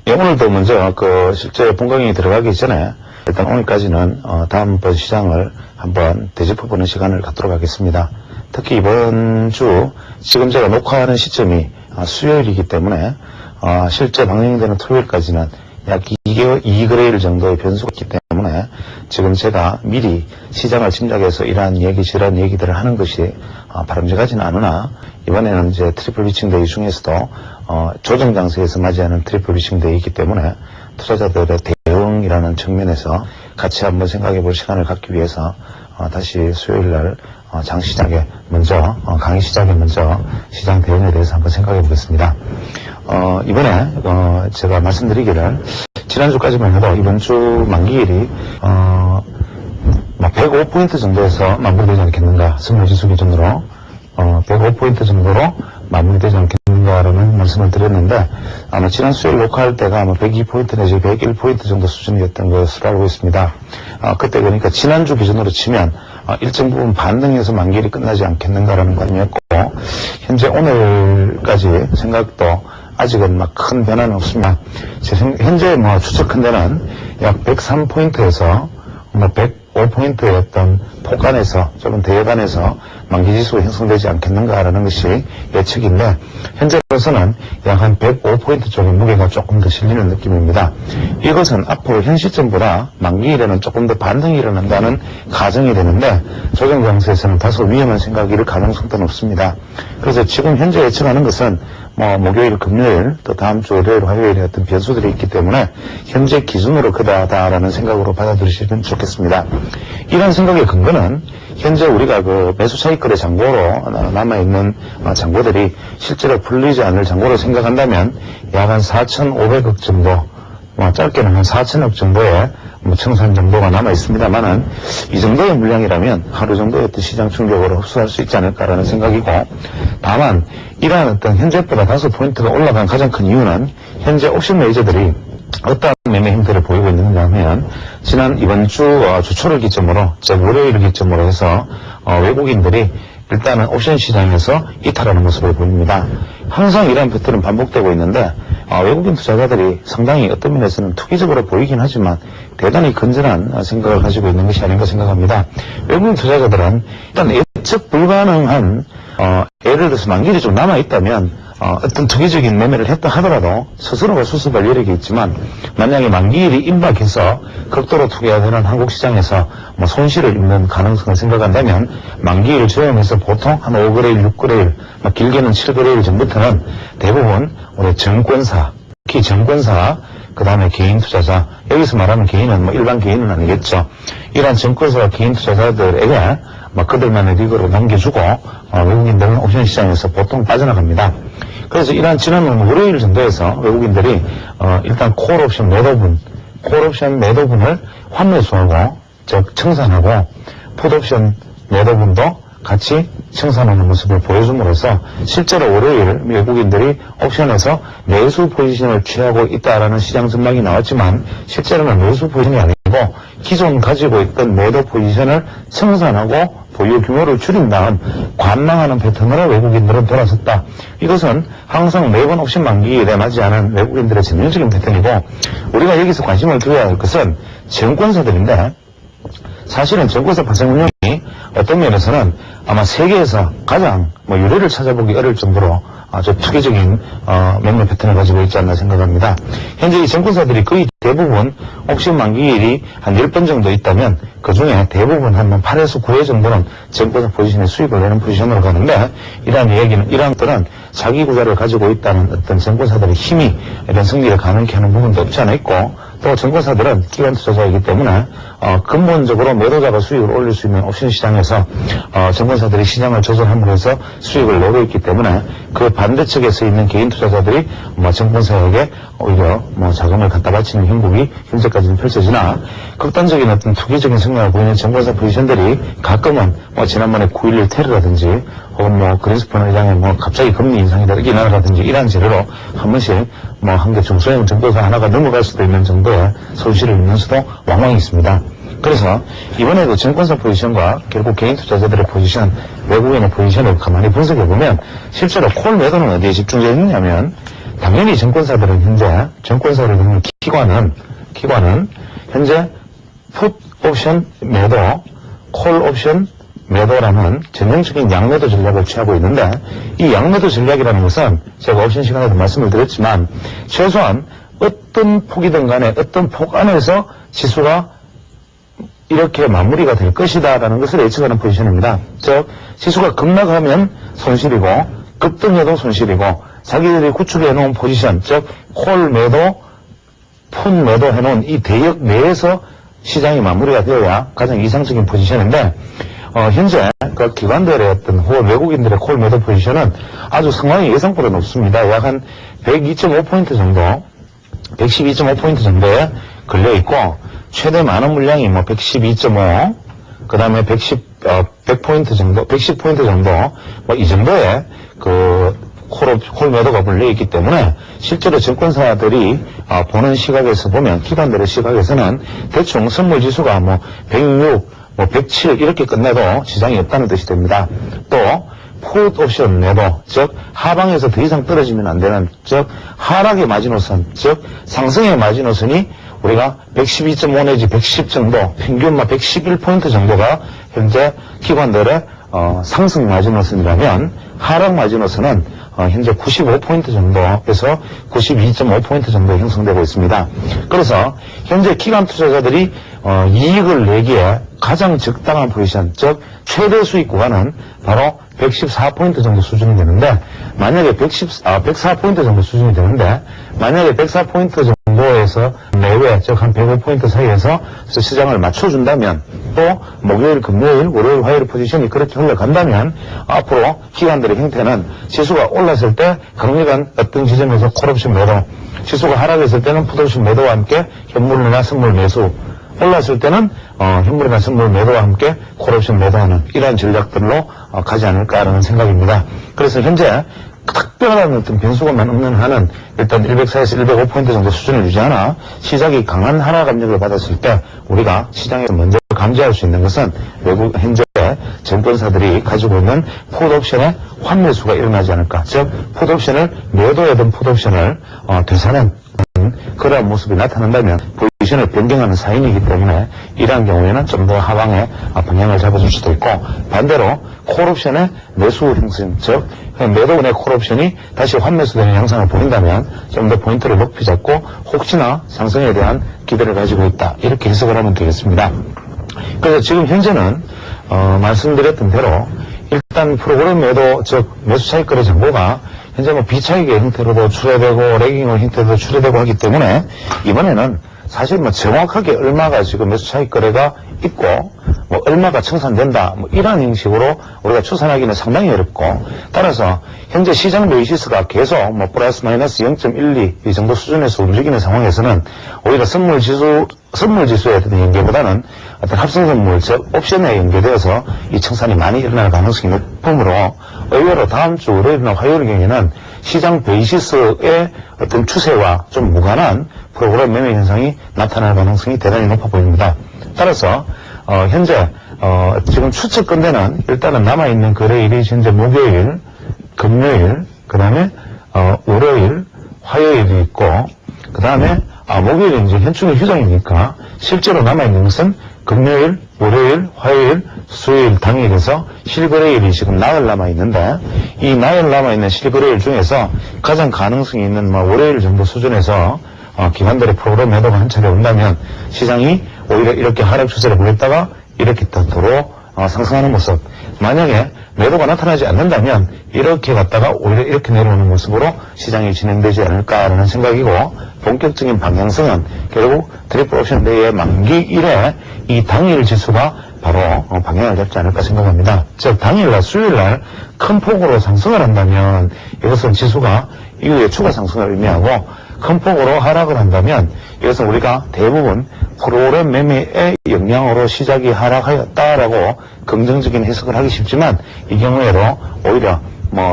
예, 오늘도 먼저 실제 본강의 들어가기 전에 일단 오늘까지는 다음번 시장을 한번 되짚어보는 시간을 갖도록 하겠습니다. 특히 이번 주 지금 제가 녹화하는 시점이 수요일이기 때문에 실제 방영되는 토요일까지는 약 2거래일 정도의 변수가 있기 때문에 지금 제가 미리 시장을 침략해서 이러한 얘기 저러한 얘기들을 하는 것이 바람직하지는 않으나, 이번에는 이제 트리플 비칭 데이 중에서도 조정 장세에서 맞이하는 트리플 비칭 데이이기 때문에 투자자들의 대응이라는 측면에서 같이 한번 생각해 볼 시간을 갖기 위해서 다시 수요일 날 장 시작에 먼저 강의 시작에 먼저 시장 대응에 대해서 한번 생각해 보겠습니다. 이번에 제가 말씀드리기를 지난주까지만 해도 이번 주 만기일이 105포인트 정도에서 마무리되지 않겠는가, 선물지수 기준으로 105포인트 정도로 마무리되지 않겠는가라는 말씀을 드렸는데, 아마 지난 수요일 녹화할 때가 아마 102포인트 내지 101포인트 정도 수준이었던 것으로 알고 있습니다. 그때 그러니까 지난주 기준으로 치면 일정 부분 반등해서 만기일이 끝나지 않겠는가라는 관점이었고, 현재 오늘까지 생각도 아직은 큰 변화는 없습니다. 현재 추측한 데는 약 103포인트에서 105포인트의 어떤 폭간에서, 조금 대역간에서 만기지수가 형성되지 않겠는가라는 것이 예측인데, 현재로서는 약 한 105포인트 쪽의 무게가 조금 더 실리는 느낌입니다. 이것은 앞으로 현 시점보다 만기일에는 조금 더 반등이 일어난다는 가정이 되는데, 조정 장세에서는 다소 위험한 생각일 가능성도 높습니다. 그래서 지금 현재 예측하는 것은 목요일, 금요일, 또 다음 주 월요일, 화요일에 어떤 변수들이 있기 때문에 현재 기준으로 그다라는 생각으로 받아들이시면 좋겠습니다. 이런 생각의 근거는 현재 우리가 매수 차익거래 잔고로 남아있는 잔고들이 실제로 풀리지 않을 잔고로 생각한다면 약 한 4,500억 정도, 짧게는 한 4,000억 정도의 청산 정도가 남아 있습니다만은, 이 정도의 물량이라면 하루 정도의 어떤 시장 충격으로 흡수할 수 있지 않을까라는 생각이고, 다만 이러한 어떤 현재보다 다소 포인트가 올라간 가장 큰 이유는 현재 옵션 메이저들이 어떠한 매매 힘들을 보이고 있는가 하면, 이번 주 주초를 기점으로, 즉 월요일을 기점으로 해서 외국인들이 일단은 옵션 시장에서 이탈하는 모습을 보입니다. 항상 이러한 패턴은 반복되고 있는데, 외국인 투자자들이 상당히 어떤 면에서는 투기적으로 보이긴 하지만 대단히 건전한 생각을 가지고 있는 것이 아닌가 생각합니다. 외국인 투자자들은 일단 예측 불가능한 예를 들어서 만기일이 좀 남아있다면 어떤 투기적인 매매를 했다 하더라도 스스로가 수습할 여력이 있지만, 만약에 만기일이 임박해서 극도로 투기하는 한국 시장에서 손실을 입는 가능성을 생각한다면, 만기일을 조정해서 보통 한 5거래일, 6거래일, 길게는 7거래일 전부터는 대부분 우리 증권사, 특히 증권사, 그 다음에 개인 투자자, 여기서 말하는 개인은 일반 개인은 아니겠죠. 이러한 증권사와 개인 투자자들에게 그들만의 리그로 넘겨주고 외국인들은 옵션 시장에서 보통 빠져나갑니다. 그래서 이러한 지난 월요일 정도에서 외국인들이 일단 콜옵션 매도분을 환매수하고, 즉 청산하고, 풋옵션 매도분도 같이 청산하는 모습을 보여줌으로써 실제로 월요일 외국인들이 옵션에서 매수 포지션을 취하고 있다라는 시장 전망이 나왔지만, 실제로는 매수 포지션이 아니고 기존 가지고 있던 매도 포지션을 청산하고 보유 규모를 줄인 다음 관망하는 패턴으로 외국인들은 돌아섰다. 이것은 항상 매번 옵션 만기일에 맞이하는 외국인들의 전형적인 패턴이고, 우리가 여기서 관심을 두어야 할 것은 증권사들인데, 사실은 증권사 발생 운용이 어떤 면에서는 아마 세계에서 가장 유례를 찾아보기 어려울 정도로 아주 투기적인 매매 패턴을 가지고 있지 않나 생각합니다. 현재 이 증권사들이 거의 대부분 옵션 만기일이 한 10번 정도 있다면 그 중에 대부분 한 8에서 9회 정도는 증권사 포지션에 수익을 내는 포지션으로 가는데, 이러한 것들은 자기 구자를 가지고 있다는 어떤 증권사들의 힘이 이런 승리를 가능케 하는 부분도 없지 않아 있고, 또 증권사들은 기관 투자자이기 때문에 근본적으로 매도자가 수익을 올릴 수 있는 옵션 시장에서 증권사들이 시장을 조절함으로써 수익을 내고 있기 때문에, 그 반대측에 있는 개인 투자자들이 증권사에게 오히려 자금을 갖다 바치는 형국이 현재까지는 펼쳐지나, 극단적인 어떤 투기적인 성향을 보이는 증권사 포지션들이 가끔은 지난번에 9.11 테러라든지 혹은 그린스폰 회장의 갑자기 금리 인상이 일어나라든지 이러한 재료로 한 번씩 한 개 중소형 증권사 하나가 넘어갈 수도 있는 정도의 손실을 입는 수도 왕왕 있습니다. 그래서 이번에도 증권사 포지션과 결국 개인 투자자들의 포지션, 외국인의 포지션을 가만히 분석해보면 실제로 콜 매도는 어디에 집중되어 있느냐면 당연히 정권사들은 현재, 정권사를 갖는 기관은 현재 풋 옵션 매도, 콜 옵션 매도라는 전형적인 양매도 전략을 취하고 있는데, 이 양매도 전략이라는 것은 제가 옵션 시간에도 말씀을 드렸지만 최소한 어떤 폭이든 간에 어떤 폭 안에서 지수가 이렇게 마무리가 될 것이다 라는 것을 예측하는 포지션입니다. 즉 지수가 급락하면 손실이고 급등해도 손실이고 자기들이 구축해 놓은 포지션, 즉 콜 매도, 풋 매도 해놓은 이 대역 내에서 시장이 마무리가 되어야 가장 이상적인 포지션인데, 현재 그 기관들의 어떤 혹은 외국인들의 콜 매도 포지션은 아주 상황이 예상보다 높습니다. 약 한 102.5포인트 정도, 112.5포인트 정도에 걸려있고, 최대 많은 물량이 뭐 112.5, 그 다음에 110포인트 정도, 110포인트 정도, 뭐 이 정도의 콜 매도가 불려있기 때문에 실제로 정권사들이 보는 시각에서 보면, 기관들의 시각에서는 대충 선물 지수가 뭐 106, 뭐 107 이렇게 끝내도 지장이 없다는 뜻이 됩니다. 또 풋 옵션 매도, 즉 하방에서 더 이상 떨어지면 안 되는, 즉 하락의 마지노선, 즉 상승의 마지노선이 우리가 112.5 내지 110 정도, 평균만 111포인트 정도가 현재 기관들의 상승 마지노선이라면, 하락 마지노선은 현재 95포인트 정도에서 92.5포인트 정도 형성되고 있습니다. 그래서 현재 기관 투자자들이 이익을 내기에 가장 적당한 포지션, 즉 최대 수익 구간은 바로 114포인트 정도 수준이 되는데, 만약에 104포인트 정도 수준이 되는데, 만약에 104포인트 정도에서 내외, 즉 한 105포인트 사이에서 시장을 맞춰준다면, 또 목요일, 금요일, 월요일, 화요일 포지션이 그렇게 흘러간다면 앞으로 기관들의 형태는 지수가 올랐을 때 강력한 어떤 지점에서 콜옵션 매도, 지수가 하락했을 때는 풋옵션 매도와 함께 현물이나 선물 매수, 올랐을 때는 현물이나 선물 매도와 함께 콜옵션 매도하는 이러한 전략들로 가지 않을까라는 생각입니다. 그래서 현재 특별한 어떤 변수가만 없는 한은 일단 104에서 105포인트 정도 수준을 유지하나, 시작이 강한 하락 압력을 받았을 때 우리가 시장에서 먼저 감지할 수 있는 것은 외국 현재 정권사들이 가지고 있는 풋옵션의 환매수가 일어나지 않을까, 즉 풋옵션을 매도하던 풋옵션을 되사는 그러한 모습이 나타난다면 포지션을 변경하는 사인이기 때문에, 이러한 경우에는 좀 더 하방에 방향을 잡아줄 수도 있고, 반대로 콜옵션의 매수 형성, 즉 매도분의 콜옵션이 다시 환매수되는 양상을 보인다면 좀 더 포인트를 높이 잡고 혹시나 상승에 대한 기대를 가지고 있다, 이렇게 해석을 하면 되겠습니다. 그래서 지금 현재는 말씀드렸던 대로 일단 프로그램 매도, 즉 매수 사이클의 정보가 현재 뭐 비차익의 형태로도 출해되고 레깅의 형태로도 출해되고 하기 때문에, 이번에는 사실 뭐 정확하게 얼마가 지금 매수 차익 거래가 있고 뭐 얼마가 청산된다, 뭐 이런 형식으로 우리가 추산하기는 상당히 어렵고, 따라서 현재 시장 베이시스가 계속 뭐 플러스 마이너스 0.12 이 정도 수준에서 움직이는 상황에서는 오히려 선물 지수에 대한 연계보다는 어떤 합성 선물, 즉 옵션에 연계되어서 이 청산이 많이 일어날 가능성이 높으므로, 의외로 다음 주 월요일이나 화요일 경에는 시장 베이시스의 어떤 추세와 좀 무관한 프로그램 매매 현상이 나타날 가능성이 대단히 높아 보입니다. 따라서 현재 지금 추측건대는 일단은 남아있는 거래일이 현재 목요일, 금요일, 그 다음에 월요일, 화요일이 있고, 그 다음에 목요일은 이제 현충일 휴장이니까 실제로 남아있는 것은 금요일, 월요일, 화요일, 수요일 당일에서 실거래일이 지금 나흘 남아있는데, 이 나흘 남아있는 실거래일 중에서 가장 가능성이 있는 월요일 정도 수준에서 기관들의 프로그램 매도가 한 차례 온다면 시장이 오히려 이렇게 하락 추세를 보였다가 이렇게 도로 상승하는 모습, 만약에 매도가 나타나지 않는다면 이렇게 갔다가 오히려 이렇게 내려오는 모습으로 시장이 진행되지 않을까라는 생각이고, 본격적인 방향성은 결국 트리플 옵션 데이의 만기 이래 이 당일 지수가 바로 방향을 잡지 않을까 생각합니다. 즉 당일날 수요일날 큰 폭으로 상승을 한다면 이것은 지수가 이후에 추가 상승을 의미하고, 큰 폭으로 하락을 한다면 이것은 우리가 대부분 프로그램 매매의 영향으로 시작이 하락하였다라고 긍정적인 해석을 하기 쉽지만, 이 경우에도 오히려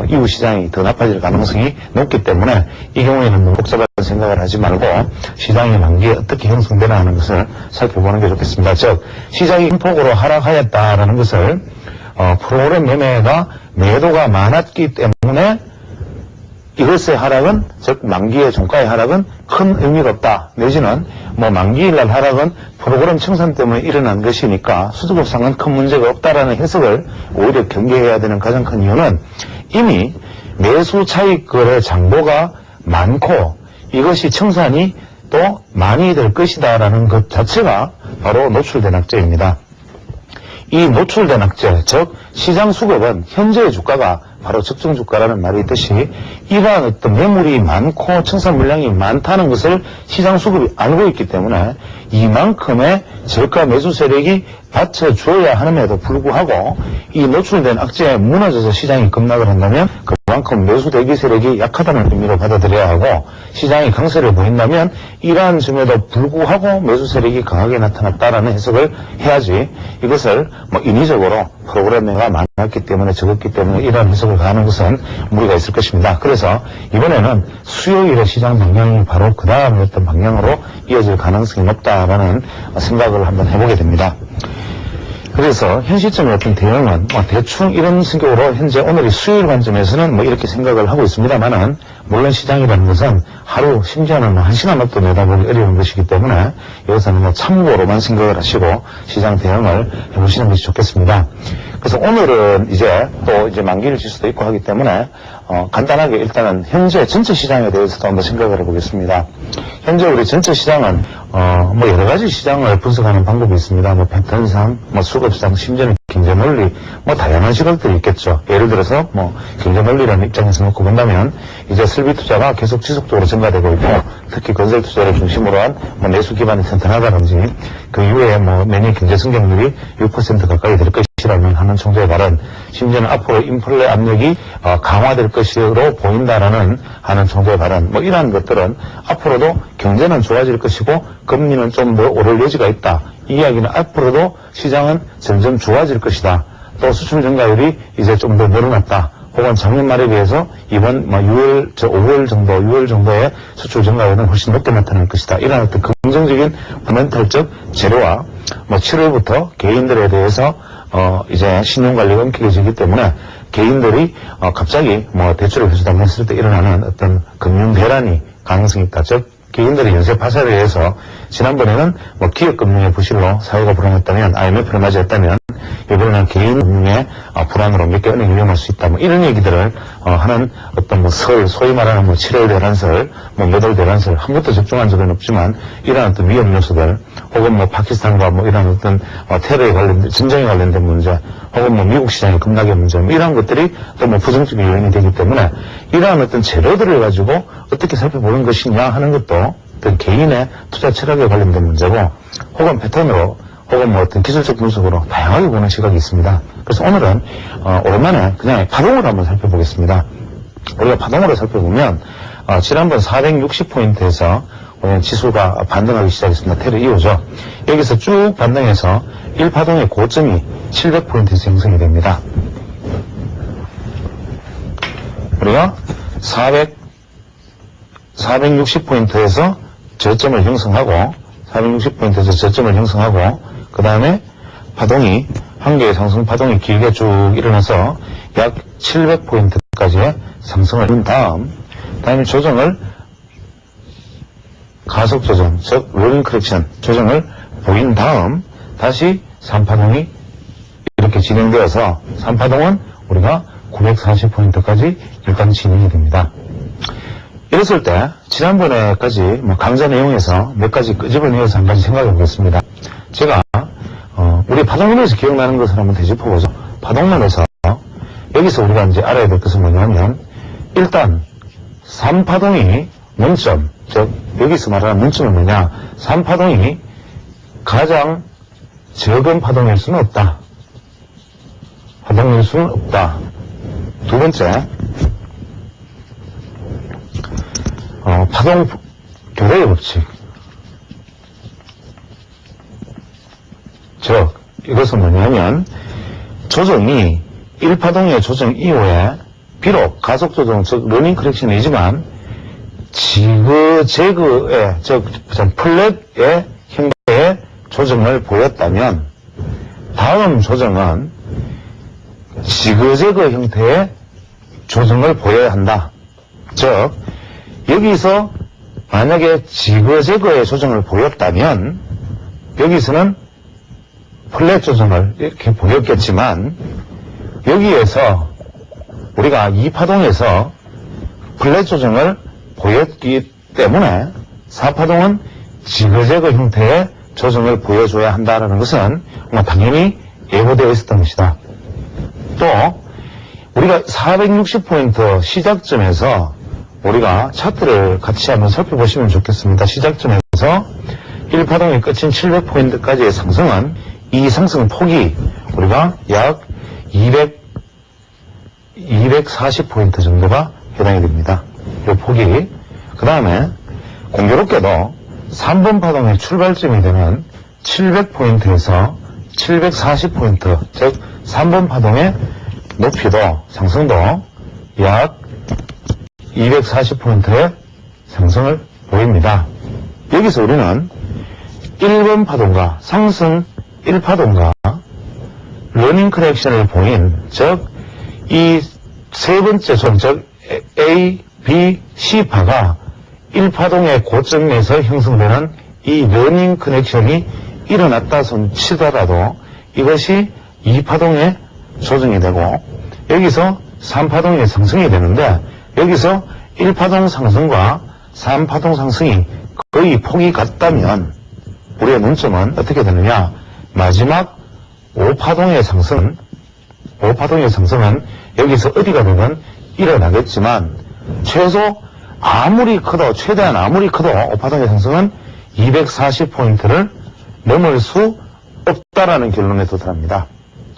이후 시장이 더 나빠질 가능성이 높기 때문에 이 경우에는 너무 복잡한 생각을 하지 말고 시장의 만기에 어떻게 형성되나 하는 것을 살펴보는 게 좋겠습니다. 즉 시장이 큰 폭으로 하락하였다라는 것을 프로그램 매매가 매도가 많았기 때문에 이것의 하락은, 즉 만기의 종가의 하락은 큰 의미가 없다. 내지는 뭐 만기일날 하락은 프로그램 청산 때문에 일어난 것이니까 수급상은 큰 문제가 없다라는 해석을 오히려 경계해야 되는 가장 큰 이유는 이미 매수 차익 거래 장보가 많고 이것이 청산이 또 많이 될 것이다라는 것 자체가 바로 노출된 악재입니다. 이 노출된 악재, 즉 시장 수급은 현재의 주가가 바로 적정 주가라는 말이 있듯이 이러한 어떤 매물이 많고 청산 물량이 많다는 것을 시장 수급이 알고 있기 때문에 이만큼의 저가 매수 세력이 받쳐줘야 함에도 불구하고 이 노출된 악재에 무너져서 시장이 급락을 한다면 그만큼 매수 대기 세력이 약하다는 의미로 받아들여야 하고 시장이 강세를 보인다면 이러한 점에도 불구하고 매수 세력이 강하게 나타났다라는 해석을 해야지 이것을 뭐 인위적으로 프로그램매가 많았기 때문에 적었기 때문에 이러한 해석을 가하는 것은 무리가 있을 것입니다. 그래서 이번에는 수요일의 시장 방향이 바로 그 다음 어떤 방향으로 이어질 가능성이 높다라는 생각을 한번 해보게 됩니다. 그래서 현 시점의 어떤 대응은 대충 이런 성격으로 현재 오늘이 수요일 관점에서는 이렇게 생각을 하고 있습니다만은 물론 시장이라는 것은 하루 심지어는 1시간도 내다보기 어려운 것이기 때문에 여기서는 참고로만 생각을 하시고 시장 대응을 해보시는 것이 좋겠습니다. 그래서 오늘은 이제 또 만기일 지수도 있고 하기 때문에 간단하게 일단은 현재 전체 시장에 대해서도 한번 생각을 해보겠습니다. 현재 우리 전체 시장은 여러 가지 시장을 분석하는 방법이 있습니다. 패턴상, 수급상, 심지어는 경제 논리, 다양한 시각들이 있겠죠. 예를 들어서 경제 논리라는 입장에서 놓고 본다면 이제 설비 투자가 계속 지속적으로 증가되고 있고 특히 건설 투자를 중심으로 한 내수 기반이 튼튼하다든지 그 이후에 내년 경제 성장률이 6% 가까이 될 것이라는 하는 총재의 발언, 심지어는 앞으로 인플레 압력이 강화될 것으로 보인다라는 하는 총재의 발언, 이러한 것들은 앞으로도 경제는 좋아질 것이고 금리는 좀 더 오를 여지가 있다. 이 이야기는 앞으로도 시장은 점점 좋아질 것이다. 또 수출 증가율이 이제 좀 더 늘어났다. 혹은 작년 말에 비해서 이번 5월 정도의 수출 증가율은 훨씬 높게 나타날 것이다. 이런 어떤 긍정적인 펀더멘털적 재료와 7월부터 개인들에 대해서 이제 신용관리가 엄격해지기 때문에 개인들이 갑자기 대출을 회수당했을 때 일어나는 어떤 금융 대란이 가능성이 있다. 즉 개인들의 연쇄 파산에 의해서 지난번에는 기업금융의 부실로 사회가 불안했다면 IMF를 맞이했다면 이번에는 개인 금융의 불안으로 몇 개 은행이 위험할 수 있다. 이런 얘기들을 하는 어떤 소위 말하는 7월 대란설, 몇 월 대란설 한 번도 적중한 적은 없지만 이러한 어떤 위험 요소들 혹은 파키스탄과 이런 어떤 테러에 관련된 전쟁에 관련된 문제 혹은 미국 시장의 급락의 문제 이러한 것들이 또 부정적인 요인이 되기 때문에 이러한 어떤 재료들을 가지고 어떻게 살펴보는 것이냐 하는 것도 어떤 개인의 투자 철학에 관련된 문제고 혹은 패턴으로 혹은 어떤 기술적 분석으로 다양하게 보는 시각이 있습니다. 그래서 오늘은 오랜만에 그냥 파동을 한번 살펴보겠습니다. 우리가 파동으로 살펴보면 지난번 460포인트에서 지수가 반등하기 시작했습니다. 테러 이후죠. 여기서 쭉 반등해서 1파동의 고점이 700포인트에서 형성이 됩니다. 우리가 460포인트에서 저점을 형성하고 460포인트에서 저점을 형성하고 그 다음에 파동이 한 개의 상승 파동이 길게 쭉 일어나서 약 700포인트까지의 상승을 한 다음에 조정을 가속 조정, 즉 롤링 커렉션 조정을 보인 다음 다시 3파동이 이렇게 진행되어서 3파동은 우리가 940포인트까지 일단 진행이 됩니다. 이랬을 때 지난번에까지 강좌 내용에서 몇 가지 끄집어내어서 한 가지 생각해 보겠습니다. 제가 우리 파동론에서 기억나는 것을 한번 되짚어보죠. 파동론에서 여기서 우리가 이제 알아야 될 것은 뭐냐면 일단 3파동이 문점, 즉 여기서 말하는 문점은 뭐냐, 3파동이 가장 적은 파동일 수는 없다. 파동일 수는 없다. 두 번째, 파동 교대의 법칙. 즉 이것은 뭐냐면 조정이 1파동의 조정 이후에 비록 가속 조정, 즉 러닝 커렉션이지만 지그재그의, 즉 플랫의 형태의 조정을 보였다면 다음 조정은 지그재그 형태의 조정을 보여야 한다. 즉 여기서 만약에 지그재그의 조정을 보였다면 여기서는 플랫 조정을 이렇게 보였겠지만 여기에서 우리가 이 파동에서 플랫 조정을 보였기 때문에 4파동은 지그재그 형태의 조정을 보여줘야 한다는 것은 당연히 예고되어 있었던 것이다. 또 우리가 460포인트 시작점에서 우리가 차트를 같이 한번 살펴보시면 좋겠습니다. 시작점에서 1파동이 끝인 700포인트까지의 상승은 이 상승 폭이 우리가 약 240포인트 정도가 해당이 됩니다. 이 폭이. 그 다음에 공교롭게도 3번 파동의 출발점이 되는 700포인트에서 740포인트, 즉 3번 파동의 높이도 상승도 약 240포인트의 상승을 보입니다. 여기서 우리는 1번 파동과 상승 1파동과 러닝 커넥션을 보인, 즉 이 세 번째 선, 즉 A, B, C파가 1파동의 고점에서 형성되는 이 러닝 커넥션이 일어났다 손 치더라도 이것이 2파동의 조정이 되고 여기서 3파동의 상승이 되는데 여기서 1파동 상승과 3파동 상승이 거의 폭이 같다면 우리의 문점은 어떻게 되느냐? 마지막 5파동의 상승은 여기서 어디가 되든 일어나겠지만 최대한 아무리 커도 5파동의 상승은 240포인트를 넘을 수 없다라는 결론에 도달합니다.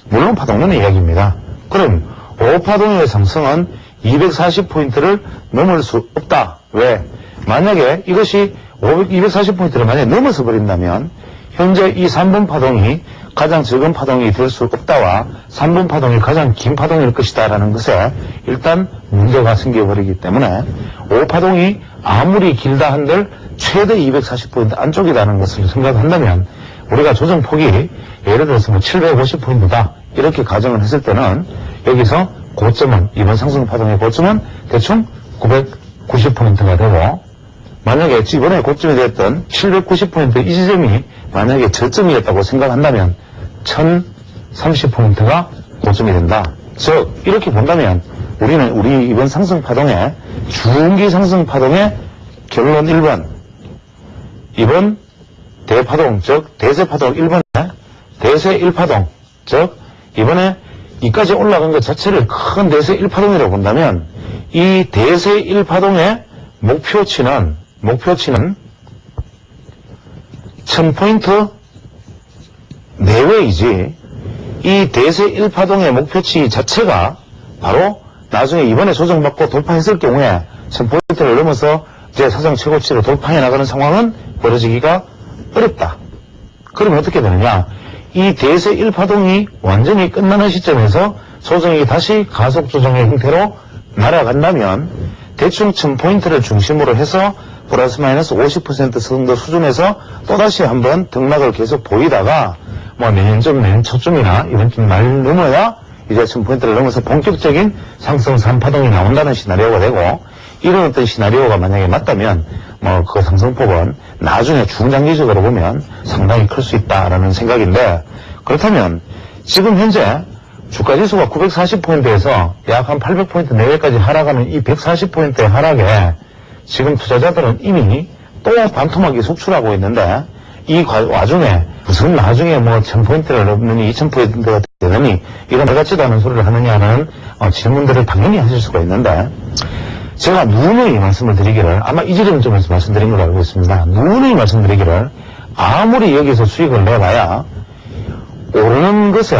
물론 파동론의 이야기입니다. 그럼 5파동의 상승은 240포인트를 넘을 수 없다. 왜? 만약에 이것이 240포인트를 만약에 넘어서 버린다면 현재 이 3번 파동이 가장 적은 파동이 될 수 없다와 3번 파동이 가장 긴 파동일 것이다 라는 것에 일단 문제가 생겨버리기 때문에 5파동이 아무리 길다 한들 최대 240포인트 안쪽이라는 것을 생각한다면 우리가 조정폭이 예를 들어서 750포인트다 이렇게 가정을 했을 때는 여기서 고점은 이번 상승파동의 고점은 대충 990포인트가 되고 만약에 이번에 고점이 되었던 790포인트 이 지점이 만약에 저점이었다고 생각한다면 1030포인트가 고점이 된다. 즉 이렇게 본다면 우리 이번 상승파동의 중기 상승파동의 결론 1번 이번 대파동 즉 대세파동 1번에 대세 1파동 즉 이번에 이까지 올라간 것 자체를 큰 대세 1파동이라고 본다면 이 대세 1파동의 목표치는 1000포인트 내외이지 이 대세 1파동의 목표치 자체가 바로 나중에 이번에 조정받고 돌파했을 경우에 1000포인트를 넘어서 이제 사상 최고치로 돌파해 나가는 상황은 벌어지기가 어렵다. 그러면 어떻게 되느냐? 이 대세 1파동이 완전히 끝나는 시점에서 조정이 다시 가속 조정의 형태로 날아간다면 대충 1000포인트를 중심으로 해서 플러스 마이너스 50% 정도 수준에서 또다시 한번 등락을 계속 보이다가 내년 초쯤이나 이런 좀 날 넘어야 이제 1000포인트를 넘어서 본격적인 상승 3파동이 나온다는 시나리오가 되고 이런 어떤 시나리오가 만약에 맞다면 그 상승폭은 나중에 중장기적으로 보면 상당히 클 수 있다라는 생각인데 그렇다면 지금 현재 주가지수가 940포인트에서 약 한 800포인트 내외까지 하락하는 이 140포인트의 하락에 지금 투자자들은 이미 또 반토막이 속출하고 있는데 이 와중에 무슨 나중에 1000포인트를 넘느니 2000포인트가 되느니 이런 말 같지도 않은 소리를 하느냐는 질문들을 당연히 하실 수가 있는데 제가 누누이 말씀을 드리기를 아마 이 지점에서 말씀드린 걸로 알고 있습니다. 누누이 말씀드리기를 아무리 여기서 수익을 내봐야 오르는 것에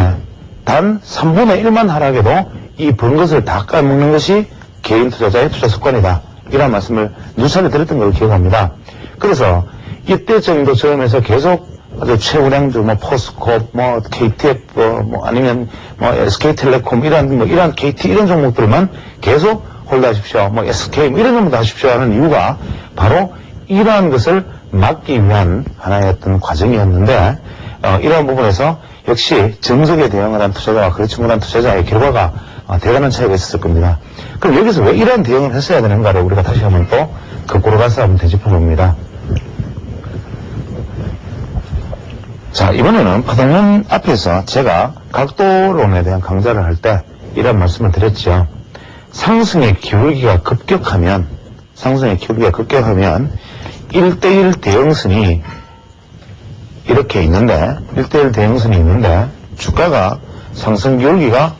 단 3분의 1만 하락해도 이 번 것을 다 까먹는 것이 개인 투자자의 투자 습관이다. 이런 말씀을 누차례 드렸던 걸로 기억합니다. 그래서 이때 정도 저음에서 계속 아주 최우량주, 포스코, KTF, 아니면 SK텔레콤, 이런 KT, 이런 종목들만 계속 홀드하십시오. SK, 이런 종목도 하십시오 하는 이유가 바로 이러한 것을 막기 위한 하나의 어떤 과정이었는데, 이러한 부분에서 역시 정석에 대응을 한 투자자와 그렇지 못한 투자자의 결과가 대단한 차이가 있었을 겁니다. 그럼 여기서 왜 이런 대응을 했어야 되는가를 우리가 다시 한번 또 거꾸로 가서 한번 되짚어봅니다. 자, 이번에는 파동론 앞에서 제가 각도론에 대한 강좌를 할 때 이런 말씀을 드렸죠. 상승의 기울기가 급격하면 1대1 대응선이 이렇게 있는데 1대1 대응선이 있는데 주가가 상승 기울기가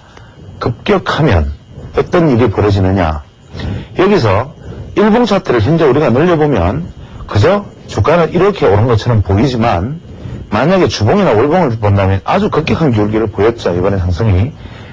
급격하면 어떤 일이 벌어지느냐. 여기서 일봉 차트를 현재 우리가 늘려보면 그저 주가는 이렇게 오른 것처럼 보이지만 만약에 주봉이나 월봉을 본다면 아주 급격한 기울기를 보였죠. 이번에 상승이.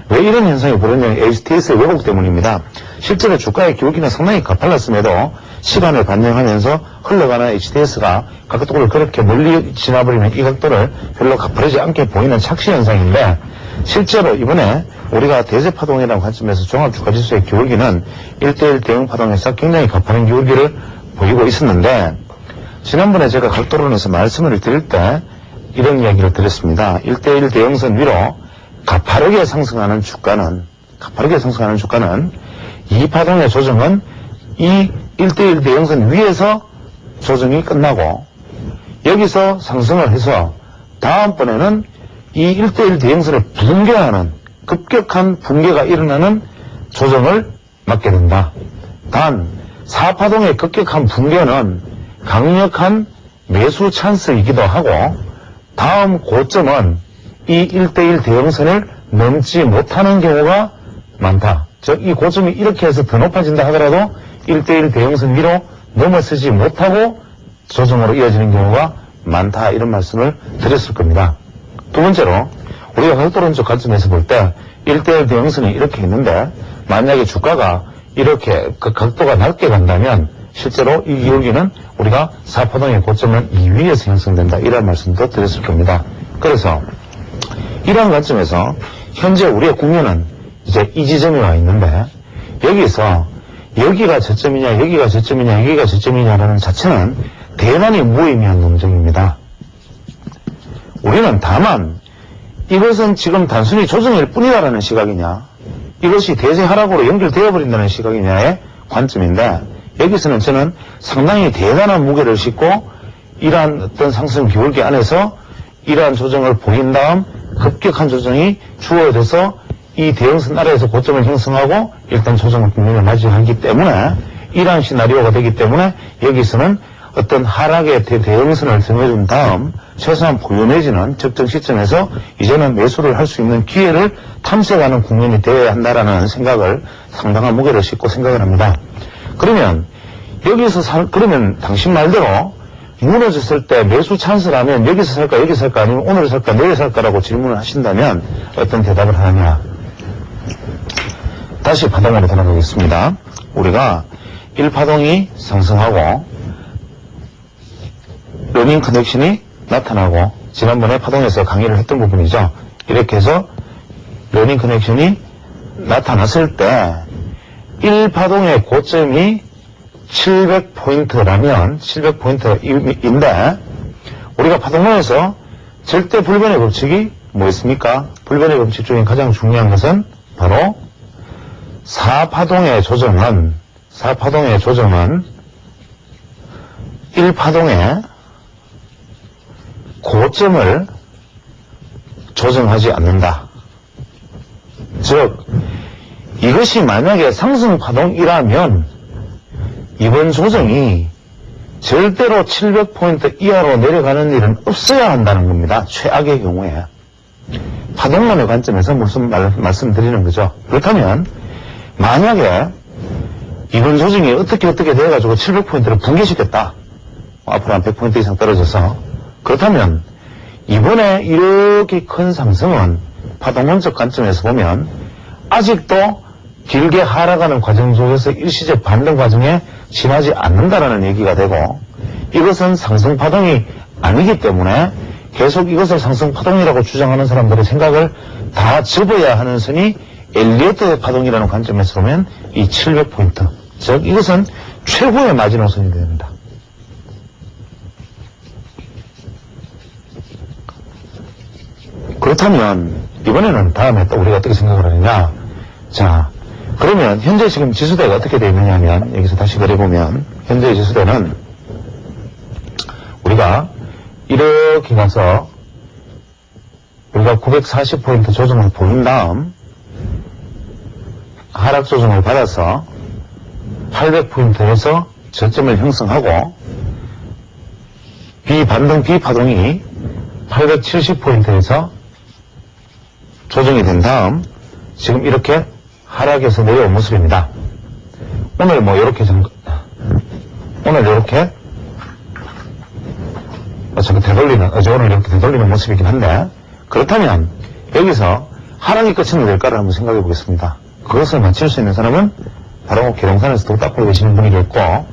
왜 이런 현상이 벌어지냐면 HTS의 왜곡 때문입니다. 실제로 주가의 기울기는 상당히 가팔랐음에도 시간을 반영하면서 흘러가는 HTS가 각도를 그렇게 멀리 지나버리면 이 각도를 별로 가파르지 않게 보이는 착시 현상인데 실제로 이번에 우리가 대세파동이라는 관점에서 종합주가지수의 기울기는 1대1 대응파동에서 굉장히 가파른 기울기를 보이고 있었는데 지난번에 제가 각도론에서 말씀을 드릴 때 이런 이야기를 드렸습니다. 1대1 대응선 위로 가파르게 상승하는 주가는 이 파동의 조정은 이 1대1 대응선 위에서 조정이 끝나고 여기서 상승을 해서 다음번에는 이 1대1 대응선을 붕괴하는 급격한 붕괴가 일어나는 조정을 맞게 된다. 단 4파동의 급격한 붕괴는 강력한 매수 찬스이기도 하고 다음 고점은 이 1대1 대응선을 넘지 못하는 경우가 많다. 즉 이 고점이 이렇게 해서 더 높아진다 하더라도 1대1 대응선 위로 넘어서지 못하고 조정으로 이어지는 경우가 많다. 이런 말씀을 드렸을 겁니다. 두 번째로 우리가 각도론적 관점에서 볼 때 1대1 대응선이 이렇게 있는데 만약에 주가가 이렇게 그 각도가 낮게 간다면 실제로 이 기울기는 우리가 4파동의 고점은 이 위에서 형성된다. 이런 말씀도 드렸을 겁니다. 그래서 이러한 관점에서 현재 우리의 국면은 이제 이 지점에 와 있는데 여기서 여기가 저점이냐 여기가 저점이냐 여기가 저점이냐라는 자체는 대단히 무의미한 논쟁입니다. 우리는 다만 이것은 지금 단순히 조정일 뿐이다라는 시각이냐 이것이 대세 하락으로 연결되어 버린다는 시각이냐의 관점인데 여기서는 저는 상당히 대단한 무게를 싣고 이러한 어떤 상승 기울기 안에서 이러한 조정을 보인 다음 급격한 조정이 주어져서 이 대응선 아래에서 고점을 형성하고 일단 조정을 국면을 맞이하기 때문에 이러한 시나리오가 되기 때문에 여기서는 어떤 하락의 대응선을 정해준 다음 최소한 보유 내지는 적정 시점에서 이제는 매수를 할 수 있는 기회를 탐색하는 국면이 되어야 한다라는 생각을 상당한 무게를 싣고 생각을 합니다. 그러면 여기서 그러면 당신 말대로 무너졌을 때 매수 찬스라면 여기서 살까 여기서 살까 아니면 오늘 살까 내일 살까라고 질문을 하신다면 어떤 대답을 하느냐. 다시 파동으로 돌아가겠습니다. 우리가 1파동이 상승하고 러닝 커넥션이 나타나고 지난번에 파동에서 강의를 했던 부분이죠. 이렇게 해서 러닝 커넥션이 나타났을 때 1파동의 고점이 700포인트라면 700포인트인데 우리가 파동론에서 절대 불변의 법칙이 뭐였습니까? 불변의 법칙 중에 가장 중요한 것은 바로 4파동의 조정은 1파동의 고점을 조정하지 않는다. 즉 이것이 만약에 상승파동이라면 이번 조정이 절대로 700포인트 이하로 내려가는 일은 없어야 한다는 겁니다. 최악의 경우에. 파동론의 관점에서 무슨 말씀드리는 거죠. 그렇다면 만약에 이번 조정이 어떻게 돼가지고 700포인트를 붕괴시켰다. 앞으로 한 100포인트 이상 떨어져서. 그렇다면 이번에 이렇게 큰 상승은 파동론적 관점에서 보면 아직도 길게 하락하는 과정 속에서 일시적 반등 과정에 지나지 않는다라는 얘기가 되고 이것은 상승파동이 아니기 때문에 계속 이것을 상승파동이라고 주장하는 사람들의 생각을 다 접어야 하는 선이 엘리어트의 파동이라는 관점에서 보면 이 700포인트 즉 이것은 최고의 마지노선이 됩니다. 그렇다면 이번에는 다음에 또 우리가 어떻게 생각을 하느냐 자, 그러면 현재 지금 지수대가 어떻게 되어 있느냐 하면 여기서 다시 그려보면 현재 지수대는 우리가 이렇게 가서 우리가 940포인트 조정을 보인 다음 하락 조정을 받아서 800포인트에서 저점을 형성하고 반등 B파동이 870포인트에서 조정이 된 다음 지금 이렇게 하락해서 내려온 모습입니다. 오늘 뭐 이렇게 오늘 이렇게 오늘 이렇게 되돌리는 모습이긴 한데, 그렇다면 여기서 하락이 끝은 될까를 한번 생각해 보겠습니다. 그것을 맞힐 수 있는 사람은 바로 계룡산에서 독답하고 계시는 분이겠고,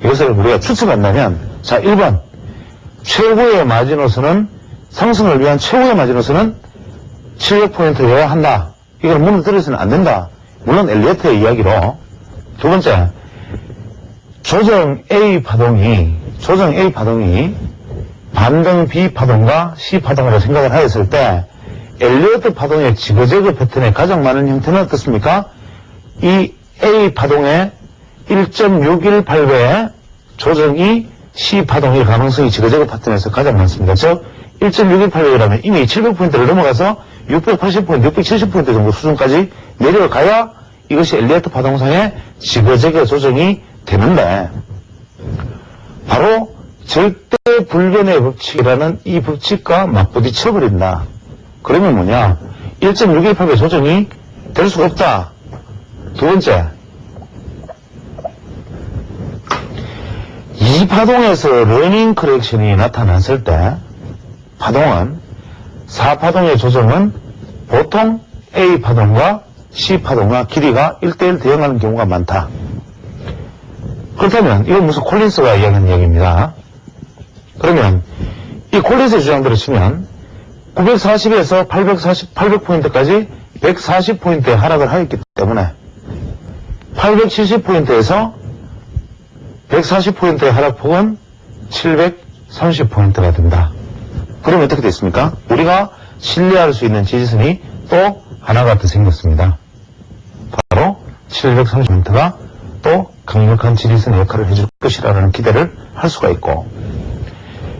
이것을 우리가 추측한다면, 자, 1번 최고의 마지노선은, 상승을 위한 최고의 마지노선은 700포인트여야 한다. 이걸 무너뜨려서는 안 된다. 물론 엘리어트의 이야기로. 두 번째, 조정 A 파동이 반등 B 파동과 C 파동으로 생각을 하였을 때 엘리어트 파동의 지그재그 패턴에 가장 많은 형태는 어떻습니까? 이 A 파동의 1.618배의 조정이 C 파동일 가능성이 지그재그 패턴에서 가장 많습니다. 즉 1.618배라면 이미 700포인트를 넘어가서 680포인트, 670포인트 정도 수준까지 내려가야 이것이 엘리어트 파동상의 지그재그 조정이 되는데, 바로 절대 불변의 법칙이라는 이 법칙과 맞부딪혀버린다. 그러면 뭐냐? 1.618배 조정이 될 수가 없다. 두 번째, 이 파동에서 러닝 커렉션이 나타났을 때 파동은 4파동의 조정은 보통 A 파동과 C 파동과 길이가 1대1 대응하는 경우가 많다. 그렇다면 이건 무슨 콜린스가 이야기하는 이야기입니다. 그러면 이 콜린스의 주장대로 치면 940에서 800포인트까지 140포인트의 하락을 하였기 때문에 870포인트에서 140포인트의 하락폭은 730포인트가 된다. 그러면 어떻게 됐습니까? 우리가 신뢰할 수 있는 지지선이 또 하나가 더 생겼습니다. 바로 730포인트가 또 강력한 지지선의 역할을 해줄 것이라는 기대를 할 수가 있고,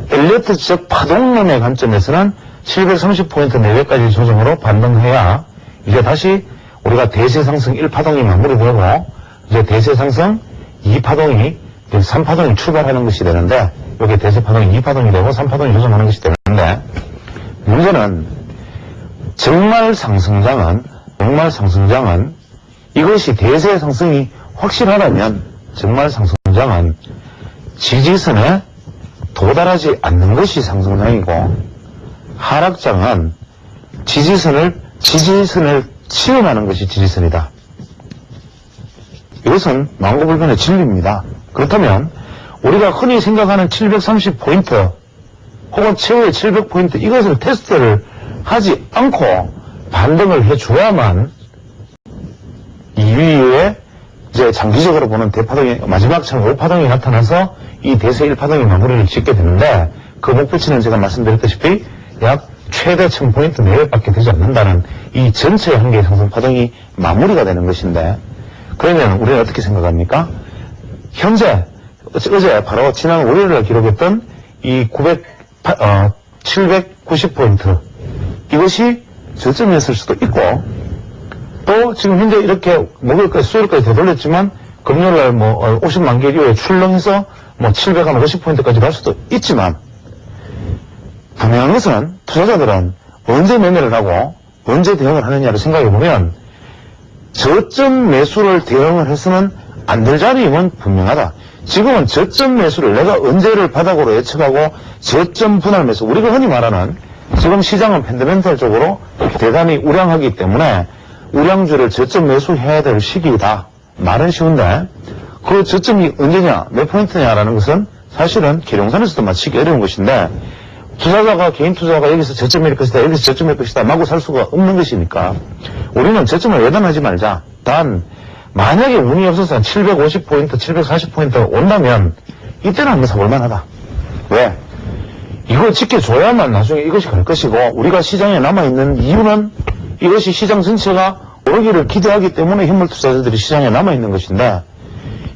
엘리어트적 파동론의 관점에서는 730포인트 내외까지 조정으로 반등해야 이제 다시 우리가 대세상승 1파동이 마무리되고 이제 대세상승 2파동이 3파동이 출발하는 것이 되는데, 여기 대세파동이 2파동이 되고 3파동이 조정하는 것이 되는데, 문제는 정말 상승장은 이것이 대세 상승이 확실하다면 정말 상승장은 지지선에 도달하지 않는 것이 상승장이고, 하락장은 지지선을 치어나는 것이 지지선이다. 이것은 망고불변의 진리입니다. 그렇다면 우리가 흔히 생각하는 730포인트 혹은 최후의 700포인트 이것을 테스트를 하지 않고 반등을 해줘야만 2위에 이제 장기적으로 보는 대파동이 마지막처럼 5파동이 나타나서 이 대세 1파동이 마무리를 짓게 되는데, 그 목표치는 제가 말씀드렸다시피 약 최대 1000포인트 내외밖에 되지 않는다는 이 전체 한계의 상승파동이 마무리가 되는 것인데, 그러면 우리는 어떻게 생각합니까? 현재 어제 바로 지난 월요일날 기록했던 이 790포인트 이것이 저점이었을 수도 있고, 또 지금 현재 이렇게 목요일까지 수요일까지 되돌렸지만 금요일날 50만 개 이후에 출렁해서 750포인트까지 갈 수도 있지만, 분명한 것은 투자자들은 언제 매매를 하고 언제 대응을 하느냐를 생각해보면 저점 매수를 대응을 해서는 안 될 자리임은 분명하다. 지금은 저점 매수를 내가 언제를 바닥으로 예측하고 저점 분할 매수, 우리가 흔히 말하는 지금 시장은 펀더멘털적으로 대단히 우량하기 때문에 우량주를 저점 매수해야 될 시기이다. 말은 쉬운데 그 저점이 언제냐, 몇 포인트냐라는 것은 사실은 계룡산에서도 맞히기 어려운 것인데, 투자자가, 개인 투자자가 여기서 저점일 것이다, 여기서 저점일 것이다 마구 살 수가 없는 것이니까 우리는 저점을 예단하지 말자. 단 만약에 운이 없어서 한 750포인트, 740포인트 온다면 이때는 한번 사볼 만하다. 왜? 이걸 지켜줘야만 나중에 이것이 갈 것이고, 우리가 시장에 남아있는 이유는 이것이 시장 전체가 오르기를 기대하기 때문에 현물 투자자들이 시장에 남아있는 것인데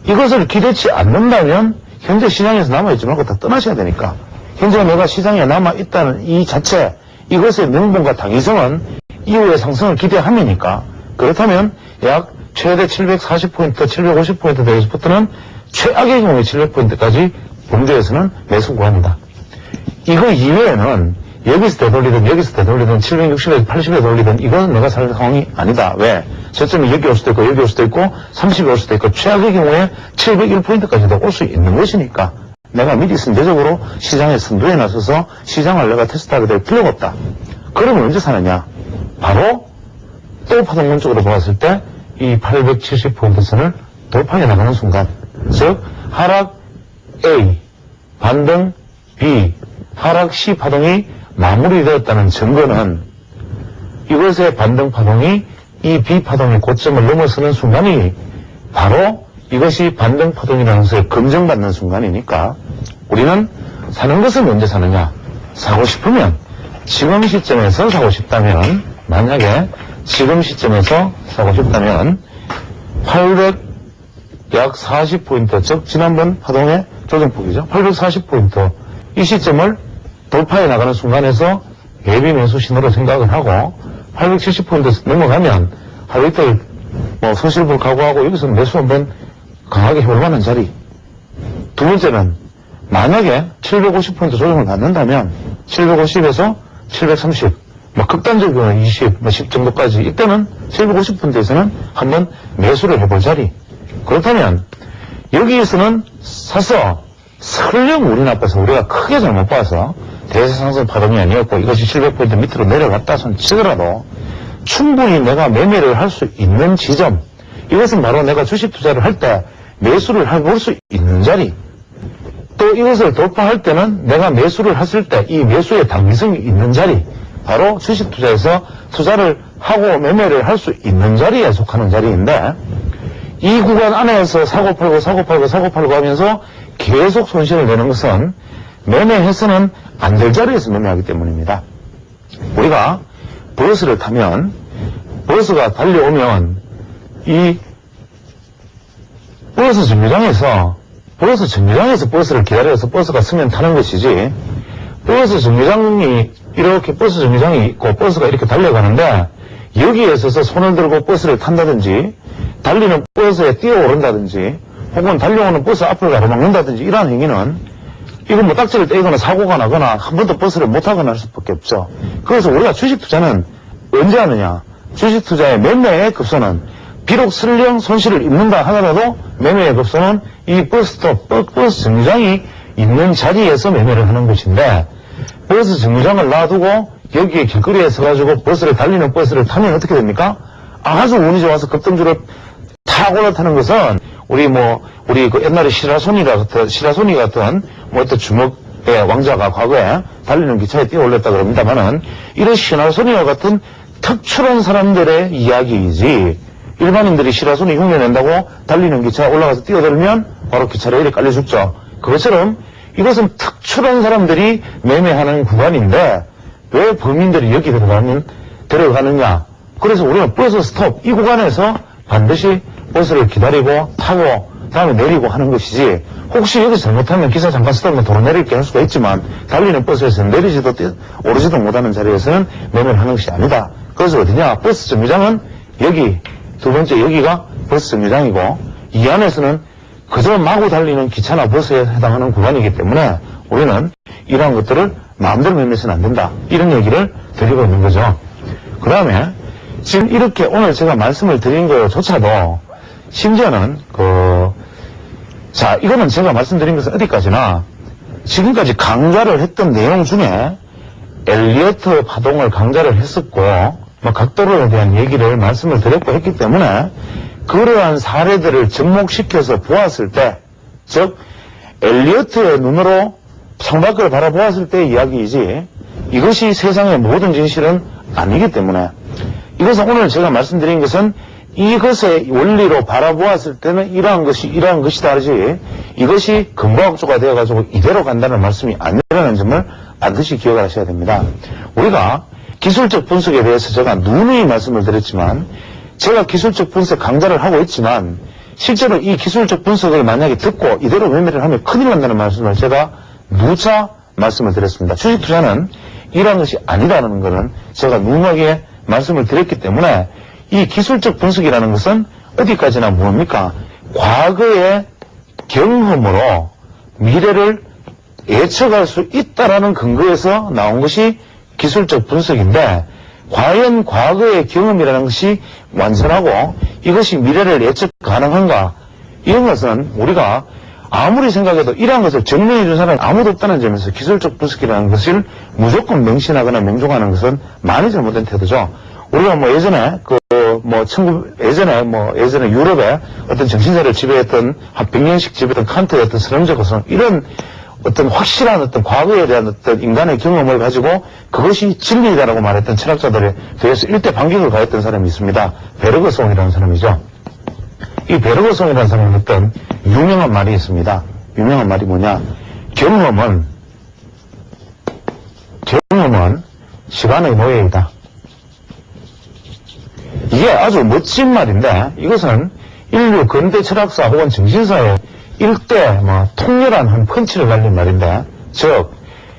이것을 기대치 않는다면 현재 시장에서 남아있지 말고 다 떠나셔야 되니까 현재 내가 시장에 남아있다는 이 자체 이것의 명분과 당위성은 이후의 상승을 기대함이니까 그렇다면 약 최대 740포인트, 750포인트 대에서부터는 최악의 경우에 700포인트까지 범주에서는 매수 구간이다. 이거 이외에는 여기서 되돌리든 760에서 80에 돌리든 이건 내가 살 상황이 아니다. 왜? 저점이 여기 올 수도 있고 여기 올 수도 있고 30에 올 수도 있고 최악의 경우에 701포인트까지도 올 수 있는 것이니까 내가 미리 선제적으로 시장에 선두에 나서서 시장을 내가 테스트하게 될 필요가 없다. 그러면 언제 사느냐? 바로 또 파동론 쪽으로 보았을 때 이 870포인트 선을 돌파해 나가는 순간 즉 하락 A, 반등 B, 하락 C 파동이 마무리되었다는 증거는 이것의 반등 파동이 이 B 파동의 고점을 넘어서는 순간이 바로 이것이 반등 파동이라는 것을 검증받는 순간이니까 우리는 사는 것은 언제 사느냐? 사고 싶으면 지금 시점에서 사고 싶다면 만약에 지금 시점에서 사고 싶다면 800약 40포인트 즉 지난번 파동의 조정폭이죠. 840포인트 이 시점을 돌파해 나가는 순간에서 예비 매수 신호로 생각을 하고 870포인트 넘어가면 하루 이틀 손실볼 각오하고 여기서 매수 한번 강하게 해볼 만한 자리. 두 번째는 만약에 750포인트 조정을 받는다면 750에서 730 극단적으로는 20, 10 정도까지 이때는 750포인트에서는 한번 매수를 해볼 자리. 그렇다면 여기에서는 사서 설령 우리 나빠서 우리가 크게 잘못 봐서 대세상승 파동이 아니었고 이것이 700포인트 밑으로 내려갔다 손 치더라도 충분히 내가 매매를 할 수 있는 지점 이것은 바로 내가 주식 투자를 할 때 매수를 해볼 수 있는 자리 또 이것을 돌파할 때는 내가 매수를 했을 때 이 매수의 당위성이 있는 자리 바로 주식 투자에서 투자를 하고 매매를 할 수 있는 자리에 속하는 자리인데 이 구간 안에서 사고 팔고 하면서 계속 손실을 내는 것은 매매해서는 안 될 자리에서 매매하기 때문입니다. 우리가 버스를 타면 버스가 달려오면 이 버스 정류장에서 버스를 기다려서 버스가 서면 타는 것이지 버스 정류장이 이렇게 버스 정류장이 있고 버스가 이렇게 달려가는데 여기에 서서 손을 들고 버스를 탄다든지 달리는 버스에 뛰어오른다든지 혹은 달려오는 버스 앞을 가로막는다든지 이러한 행위는 이건 딱지를 떼거나 사고가 나거나 한 번도 버스를 못 타거나 할 수밖에 없죠. 그래서 우리가 주식 투자는 언제 하느냐? 주식 투자의 매매의 급선은 비록 설령 손실을 입는다 하더라도 매매의 급선은 이 버스 정류장이 있는 자리에서 매매를 하는 것인데 버스 정류장을 놔두고 여기에 길거리에 서가지고 달리는 버스를 타면 어떻게 됩니까? 아주 운이 좋아서 급등주를 탁 올라타는 것은 우리 그 옛날에 시라소니 같은 어떤 주먹의 왕자가 과거에 달리는 기차에 뛰어 올렸다 그럽니다만은 이런 시라소니와 같은 특출한 사람들의 이야기이지 일반인들이 시라소니 흉내 낸다고 달리는 기차에 올라가서 뛰어들면 바로 기차 레일에 깔려 죽죠. 그것처럼 이것은 특출한 사람들이 매매하는 구간인데 왜 범인들이 여기 들어가느냐. 그래서 우리는 버스 스톱 이 구간에서 반드시 버스를 기다리고 타고 다음에 내리고 하는 것이지 혹시 여기서 잘못하면 기사 잠깐 스톱하면 도로 내릴게 할 수가 있지만 달리는 버스에서 내리지도 오르지도 못하는 자리에서는 매매를 하는 것이 아니다. 그래서 어디냐? 버스 정류장은 여기 두 번째 여기가 버스 정류장이고 이 안에서는 그저 마구 달리는 기차나 버스에 해당하는 구간이기 때문에 우리는 이러한 것들을 마음대로 매매해서는 안 된다. 이런 얘기를 드리고 있는 거죠. 그 다음에 지금 이렇게 오늘 제가 말씀을 드린 것조차도 심지어는 이거는 제가 말씀드린 것은 어디까지나 지금까지 강좌를 했던 내용 중에 엘리어트 파동을 강좌를 했었고 각도론에 대한 얘기를 말씀을 드렸고 했기 때문에 그러한 사례들을 접목시켜서 보았을 때 즉 엘리어트의 눈으로 창밖을 바라보았을 때의 이야기이지 이것이 세상의 모든 진실은 아니기 때문에 이것은 오늘 제가 말씀드린 것은 이것의 원리로 바라보았을 때는 이러한 것이다 하지 이것이 근거학조가 되어가지고 이대로 간다는 말씀이 아니라는 점을 반드시 기억을 하셔야 됩니다. 우리가 기술적 분석에 대해서 제가 누누이 말씀을 드렸지만 제가 기술적 분석 강좌를 하고 있지만 실제로 이 기술적 분석을 만약에 듣고 이대로 매매를 하면 큰일 난다는 말씀을 제가 누차 말씀을 드렸습니다. 주식 투자는 이런 것이 아니라는 것은 제가 누누하게 말씀을 드렸기 때문에 이 기술적 분석이라는 것은 어디까지나 뭡니까? 과거의 경험으로 미래를 예측할 수 있다라는 근거에서 나온 것이 기술적 분석인데 과연 과거의 경험이라는 것이 완전하고 이것이 미래를 예측 가능한가? 이런 것은 우리가 아무리 생각해도 이러한 것을 증명해 준 사람이 아무도 없다는 점에서 기술적 분석이라는 것을 무조건 명시하거나 명종하는 것은 많이 잘못된 태도죠. 우리가 예전에 예전에 유럽의 어떤 정신세를 지배했던 한 100년씩 지배했던 칸트의 어떤 선언적 것은 이런 어떤 확실한 어떤 과거에 대한 어떤 인간의 경험을 가지고 그것이 진리다라고 말했던 철학자들에 대해서 일대 반격을 가했던 사람이 있습니다. 베르그송이라는 사람이죠. 이 베르그송이라는 사람은 어떤 유명한 말이 있습니다. 유명한 말이 뭐냐? 경험은 시간의 노예이다. 이게 아주 멋진 말인데 이것은 인류 근대 철학사 혹은 정신사의 일대 통렬한 한 펀치를 날린 말인데 즉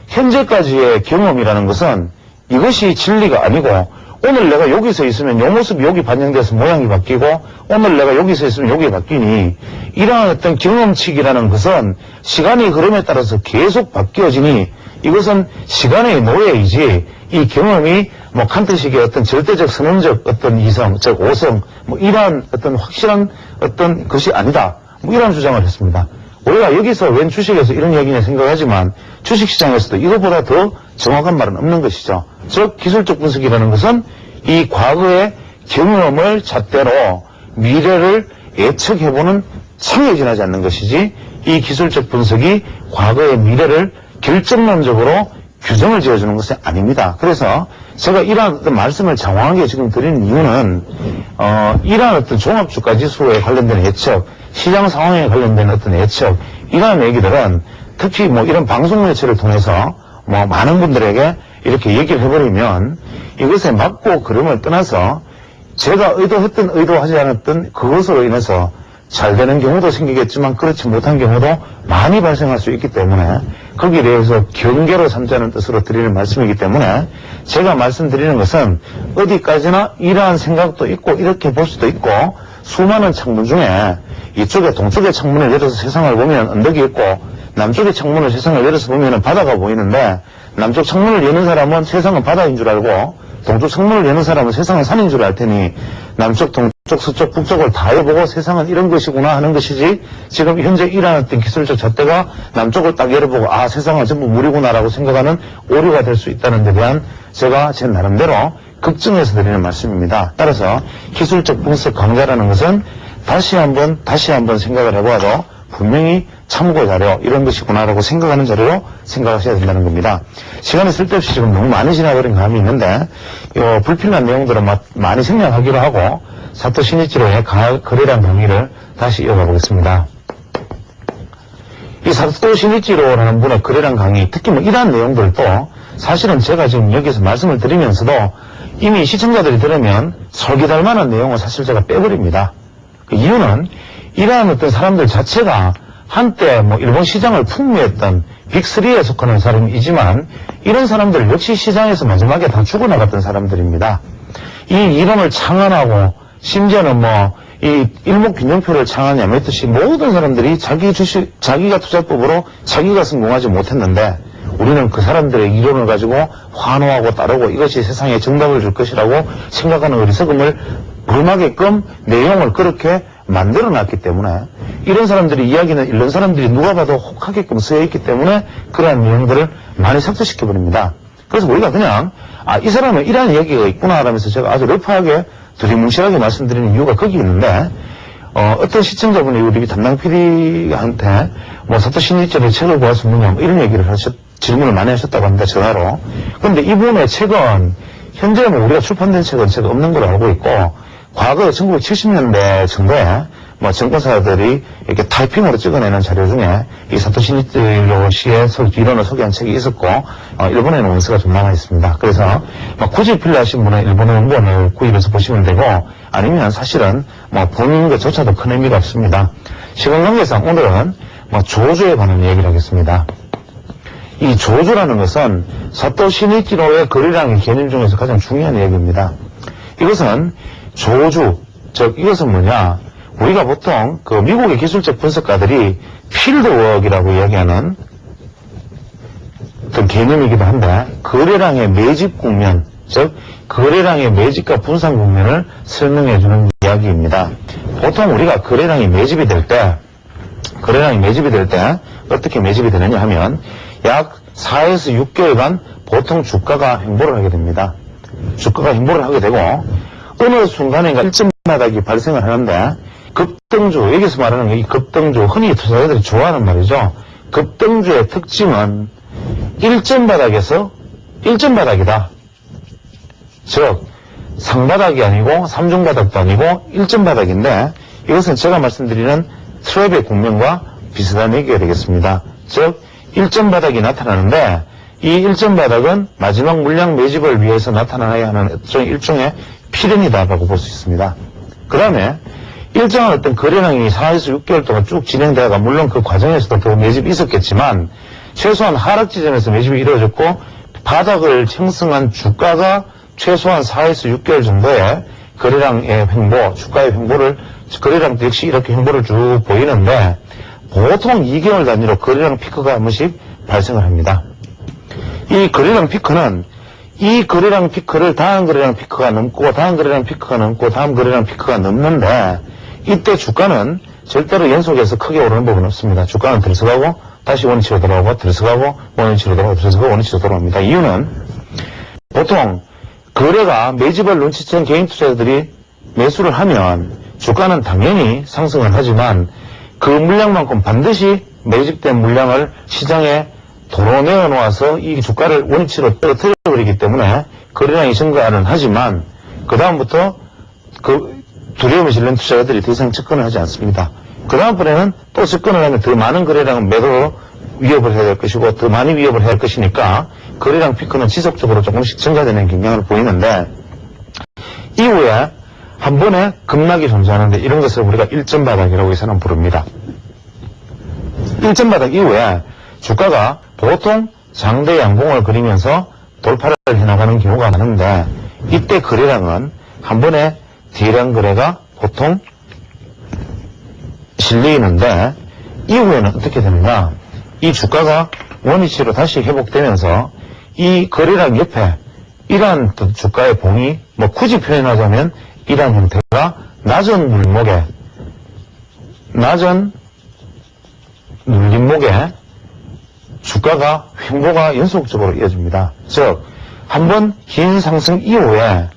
현재까지의 경험이라는 것은 이것이 진리가 아니고 오늘 내가 여기서 있으면 요 모습이 여기 반영돼서 모양이 바뀌고 오늘 내가 여기서 있으면 여기 바뀌니 이러한 어떤 경험치기라는 것은 시간의 흐름에 따라서 계속 바뀌어지니 이것은 시간의 노예이지 이 경험이 칸트식의 어떤 절대적 선언적 어떤 이성, 즉 오성 이러한 어떤 확실한 어떤 것이 아니다. 이런 주장을 했습니다. 우리가 여기서 웬 주식에서 이런 얘기냐 생각하지만 주식시장에서도 이것보다 더 정확한 말은 없는 것이죠. 즉 기술적 분석이라는 것은 이 과거의 경험을 잣대로 미래를 예측해보는 창에 지나지 않는 것이지 이 기술적 분석이 과거의 미래를 결정론적으로 규정을 지어주는 것은 아닙니다. 그래서 제가 이러한 어떤 말씀을 장황하게 지금 드리는 이유는 이러한 어떤 종합주가 지수에 관련된 예측, 시장 상황에 관련된 어떤 예측, 이러한 얘기들은 특히 이런 방송 매체를 통해서 많은 분들에게 이렇게 얘기를 해버리면 이것에 맞고 그름을 떠나서 제가 의도했던 의도하지 않았던 그것으로 인해서 잘 되는 경우도 생기겠지만 그렇지 못한 경우도 많이 발생할 수 있기 때문에 거기에 대해서 경계로 삼자는 뜻으로 드리는 말씀이기 때문에 제가 말씀드리는 것은 어디까지나 이러한 생각도 있고 이렇게 볼 수도 있고 수많은 창문 중에 이쪽에 동쪽의 창문을 열어서 세상을 보면 언덕이 있고 남쪽의 창문을 세상을 열어서 보면 바다가 보이는데 남쪽 창문을 여는 사람은 세상은 바다인 줄 알고 동쪽 창문을 여는 사람은 세상은 산인 줄 알 테니 남쪽, 동쪽, 서쪽, 북쪽을 다 해보고 세상은 이런 것이구나 하는 것이지 지금 현재 일어났던 기술적 잣대가 남쪽을 딱 열어보고 세상은 전부 물이구나라고 생각하는 오류가 될 수 있다는 데 대한 제가 제 나름대로 걱정해서 드리는 말씀입니다. 따라서 기술적 분석 강좌라는 것은 다시 한번 생각을 해보아도 분명히 참고 자료 이런 것이구나라고 생각하는 자료로 생각하셔야 된다는 겁니다. 시간이 쓸데없이 지금 너무 많이 지나버린 감이 있는데 불필요한 내용들은 많이 생략하기로 하고 사토 시니치로의 거래량 강의를 다시 이어가 보겠습니다. 이 사토 시니치로라는 분의 거래량 강의 특히 이러한 내용들도 사실은 제가 지금 여기서 말씀을 드리면서도 이미 시청자들이 들으면 설계될 만한 내용을 사실 제가 빼버립니다. 그 이유는 이러한 어떤 사람들 자체가 한때 일본 시장을 풍미했던 빅3에 속하는 사람이지만 이런 사람들 역시 시장에서 마지막에 다 죽어나갔던 사람들입니다. 이 이름을 창안하고 심지어는 이 일목균형표를 창안하냐했듯이 모든 사람들이 자기가 투자법으로 자기가 성공하지 못했는데 우리는 그 사람들의 이론을 가지고 환호하고 따르고 이것이 세상에 정답을 줄 것이라고 생각하는 어리석음을 범하게끔 내용을 그렇게 만들어놨기 때문에 이런 사람들이 이야기는 이런 사람들이 누가 봐도 혹하게끔 쓰여있기 때문에 그러한 내용들을 많이 삭제시켜버립니다. 그래서 우리가 그냥 이 사람은 이러한 이야기가 있구나 하면서 제가 아주 러프하게 두리뭉실하게 말씀드리는 이유가 거기 있는데 어떤 시청자분이 우리 담당 PD한테 사토 시니치로의 책을 보았습니다 이런 얘기를 질문을 많이 하셨다고 합니다. 전화로. 그런데 이분의 책은 현재 우리가 출판된 책은 제가 없는 걸로 알고 있고 과거 1970년대 정도에 뭐 증권사들이 이렇게 타이핑으로 찍어내는 자료 중에 이 사토시 니치로 씨의 이론을 소개한 책이 있었고, 일본에는 원서가 좀 남아 있습니다. 그래서 뭐 굳이 필요하신 분은 일본어 원본을 구입해서 보시면 되고, 아니면 사실은 뭐 보는 것조차도 큰 의미가 없습니다. 시간 관계상 오늘은 뭐 조주에 관한 얘기를 하겠습니다. 이 조주라는 것은 사토시 니치로의 거래량의 개념 중에서 가장 중요한 얘기입니다. 이것은 조주, 즉 이것은 뭐냐? 우리가 보통 그 미국의 기술적 분석가들이 필드웍이라고 이야기하는 어떤 개념이기도 한데, 거래량의 매집 국면, 즉 거래량의 매집과 분산 국면을 설명해주는 이야기입니다. 보통 우리가 거래량이 매집이 될 때 어떻게 매집이 되느냐 하면 약 4에서 6개월간 보통 주가가 횡보를 하게 됩니다. 주가가 횡보를 하게 되고 어느 순간인가 일점 바닥이 발생을 하는데, 급등주, 여기서 말하는 이 급등주, 흔히 투자자들이 좋아하는 말이죠. 급등주의 특징은 일점 바닥에서 일점 바닥이다. 즉 상바닥이 아니고 삼중바닥도 아니고 일점 바닥인데, 이것은 제가 말씀드리는 트랩의 국면과 비슷한 얘기가 되겠습니다. 즉 일점 바닥이 나타나는데, 이 일점 바닥은 마지막 물량 매집을 위해서 나타나야 하는 일종의 필연이다라고 볼 수 있습니다. 그 다음에 일정한 어떤 거래량이 4에서 6개월 동안 쭉 진행되다가, 물론 그 과정에서도 더 매집이 있었겠지만 최소한 하락 지점에서 매집이 이루어졌고, 바닥을 형성한 주가가 최소한 4에서 6개월 정도의 거래량의 횡보, 주가의 횡보를, 거래량도 역시 이렇게 횡보를 쭉 보이는데, 보통 2개월 단위로 거래량 피크가 한 번씩 발생을 합니다. 이 거래량 피크는 이 거래량 피크를 다음 거래량 피크가 넘고, 다음 거래량 피크가 넘고, 다음 거래량 피크가 넘는데, 이때 주가는 절대로 연속해서 크게 오르는 법은 없습니다. 주가는 들썩하고 다시 원위치로 돌아오고, 들썩하고 원위치로 돌아오고, 들썩하고 원위치로 돌아옵니다. 이유는 보통 거래가 매집을 눈치챈 개인 투자자들이 매수를 하면 주가는 당연히 상승을 하지만, 그 물량만큼 반드시 매집된 물량을 시장에 도로 내어놓아서 이 주가를 원위치로 떨어뜨려버리기 때문에 거래량이 증가는 하지만, 그 다음부터 그 두려움에 질린 투자자들이 더 이상 접근을 하지 않습니다. 그 다음번에는 또 접근을 하면 더 많은 거래량은 매도로 위협을 해야 될 것이고, 더 많이 위협을 해야 할 것이니까 거래량 피크는 지속적으로 조금씩 증가되는 경향을 보이는데, 이후에 한 번에 급락이 존재하는데, 이런 것을 우리가 일점 바닥이라고 해서는 부릅니다. 일점 바닥 이후에 주가가 보통 장대 양봉을 그리면서 돌파를 해나가는 경우가 많은데, 이때 거래량은 한 번에 대량 거래가 보통 실리는데, 이후에는 어떻게 되느냐? 이 주가가 원위치로 다시 회복되면서 이 거래량 옆에 이러한 주가의 봉이, 뭐 굳이 표현하자면 이러한 형태가 낮은 눌림목에 주가가 횡보가 연속적으로 이어집니다. 즉, 한번 긴 상승 이후에,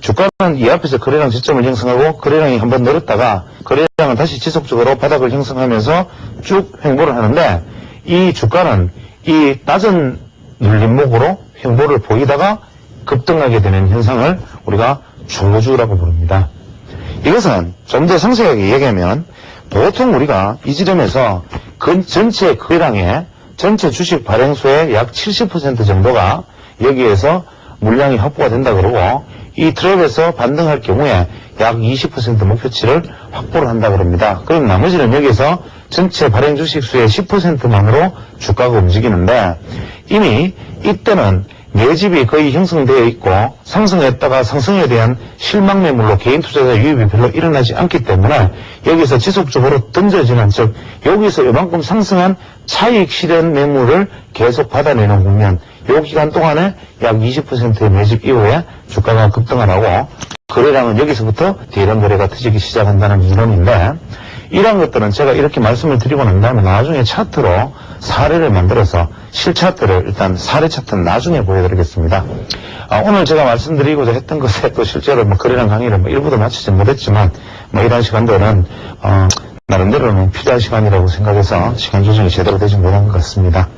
주가는 이 앞에서 거래량 지점을 형성하고, 거래량이 한번 늘었다가 거래량은 다시 지속적으로 바닥을 형성하면서 쭉 횡보를 하는데, 이 주가는 이 낮은 눌림목으로 횡보를 보이다가 급등하게 되는 현상을 우리가 조주라고 부릅니다. 이것은 좀 더 상세하게 얘기하면, 보통 우리가 이 지점에서 전체 거래량의 전체 주식 발행수의 약 70% 정도가 여기에서 물량이 확보가 된다 그러고, 이 트랩에서 반등할 경우에 약 20% 목표치를 확보를 한다 그럽니다. 그럼 나머지는 여기에서 전체 발행 주식 수의 10%만으로 주가가 움직이는데, 이미 이때는 매집이 거의 형성되어 있고, 상승했다가 상승에 대한 실망 매물로 개인 투자자 유입이 별로 일어나지 않기 때문에 여기서 지속적으로 던져지는, 즉 여기서 이만큼 상승한 차익 실현 매물을 계속 받아내는 국면, 이 기간 동안에 약 20%의 매집 이후에 주가가 급등을 하고, 거래량은 여기서부터 대량 거래가 터지기 시작한다는 이론인데, 이러한 것들은 제가 이렇게 말씀을 드리고 난 다음에 나중에 차트로 사례를 만들어서 실차트를, 일단 사례 차트는 나중에 보여드리겠습니다. 오늘 제가 말씀드리고자 했던 것에 또 실제로 거래량 강의를 일부도 마치지 못했지만, 이런 시간들은 나름대로는 필요한 시간이라고 생각해서 시간 조정이 제대로 되지 못한 것 같습니다.